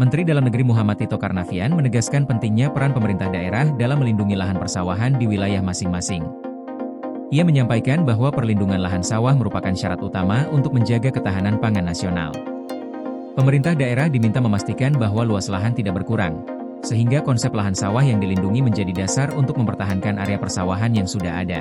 Menteri Dalam Negeri Muhammad Tito Karnavian menegaskan pentingnya peran pemerintah daerah dalam melindungi lahan persawahan di wilayah masing-masing. Ia menyampaikan bahwa perlindungan lahan sawah merupakan syarat utama untuk menjaga ketahanan pangan nasional. Pemerintah daerah diminta memastikan bahwa luas lahan tidak berkurang, sehingga konsep lahan sawah yang dilindungi menjadi dasar untuk mempertahankan area persawahan yang sudah ada.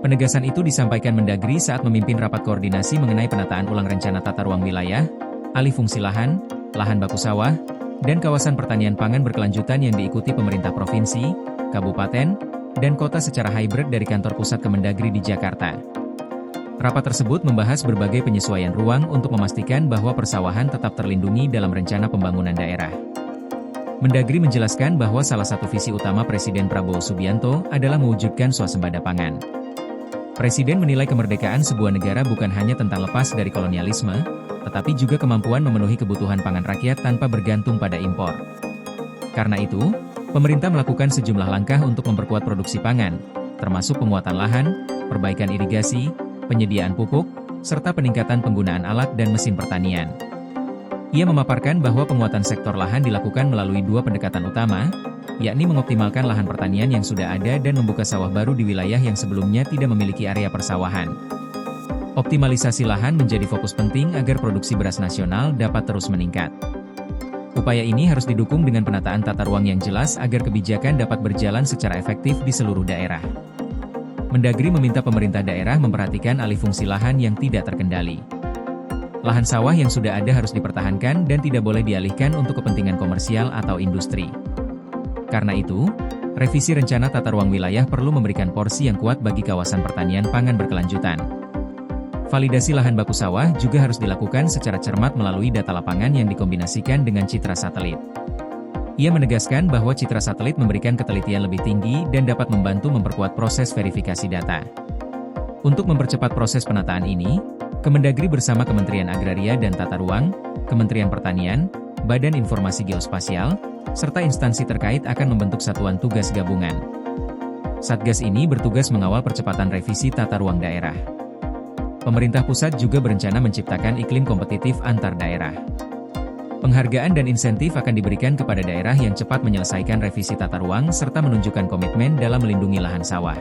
Penegasan itu disampaikan Mendagri saat memimpin rapat koordinasi mengenai penataan ulang rencana tata ruang wilayah, alih fungsi lahan baku sawah, dan kawasan pertanian pangan berkelanjutan yang diikuti pemerintah provinsi, kabupaten, dan kota secara hybrid dari kantor pusat Kemendagri di Jakarta. Rapat tersebut membahas berbagai penyesuaian ruang untuk memastikan bahwa persawahan tetap terlindungi dalam rencana pembangunan daerah. Mendagri menjelaskan bahwa salah satu visi utama Presiden Prabowo Subianto adalah mewujudkan swasembada pangan. Presiden menilai kemerdekaan sebuah negara bukan hanya tentang lepas dari kolonialisme, tetapi juga kemampuan memenuhi kebutuhan pangan rakyat tanpa bergantung pada impor. Karena itu, pemerintah melakukan sejumlah langkah untuk memperkuat produksi pangan, termasuk penguatan lahan, perbaikan irigasi, penyediaan pupuk, serta peningkatan penggunaan alat dan mesin pertanian. Ia memaparkan bahwa penguatan sektor lahan dilakukan melalui dua pendekatan utama, yakni mengoptimalkan lahan pertanian yang sudah ada dan membuka sawah baru di wilayah yang sebelumnya tidak memiliki area persawahan. Optimalisasi lahan menjadi fokus penting agar produksi beras nasional dapat terus meningkat. Upaya ini harus didukung dengan penataan tata ruang yang jelas agar kebijakan dapat berjalan secara efektif di seluruh daerah. Mendagri meminta pemerintah daerah memperhatikan alih fungsi lahan yang tidak terkendali. Lahan sawah yang sudah ada harus dipertahankan dan tidak boleh dialihkan untuk kepentingan komersial atau industri. Karena itu, revisi rencana tata ruang wilayah perlu memberikan porsi yang kuat bagi kawasan pertanian pangan berkelanjutan. Validasi lahan baku sawah juga harus dilakukan secara cermat melalui data lapangan yang dikombinasikan dengan citra satelit. Ia menegaskan bahwa citra satelit memberikan ketelitian lebih tinggi dan dapat membantu memperkuat proses verifikasi data. Untuk mempercepat proses penataan ini, Kemendagri bersama Kementerian Agraria dan Tata Ruang, Kementerian Pertanian, Badan Informasi Geospasial, serta instansi terkait akan membentuk satuan tugas gabungan. Satgas ini bertugas mengawal percepatan revisi tata ruang daerah. Pemerintah pusat juga berencana menciptakan iklim kompetitif antar daerah. Penghargaan dan insentif akan diberikan kepada daerah yang cepat menyelesaikan revisi tata ruang serta menunjukkan komitmen dalam melindungi lahan sawah.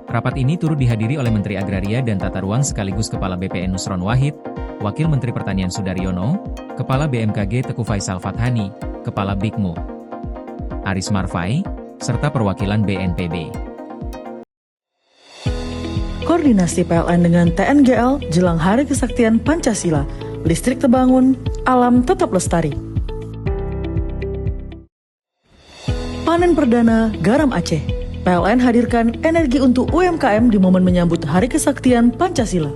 Rapat ini turut dihadiri oleh Menteri Agraria dan Tata Ruang sekaligus Kepala BPN Nusron Wahid, Wakil Menteri Pertanian Sudaryono, Kepala BMKG Teguh Faisal Fathani, Kepala BIKMU Aris Marfai, serta perwakilan BNPB. Koordinasi PLN dengan TNGL jelang Hari Kesaktian Pancasila, listrik terbangun, alam tetap lestari. Panen perdana garam Aceh. PLN hadirkan energi untuk UMKM di momen menyambut Hari Kesaktian Pancasila.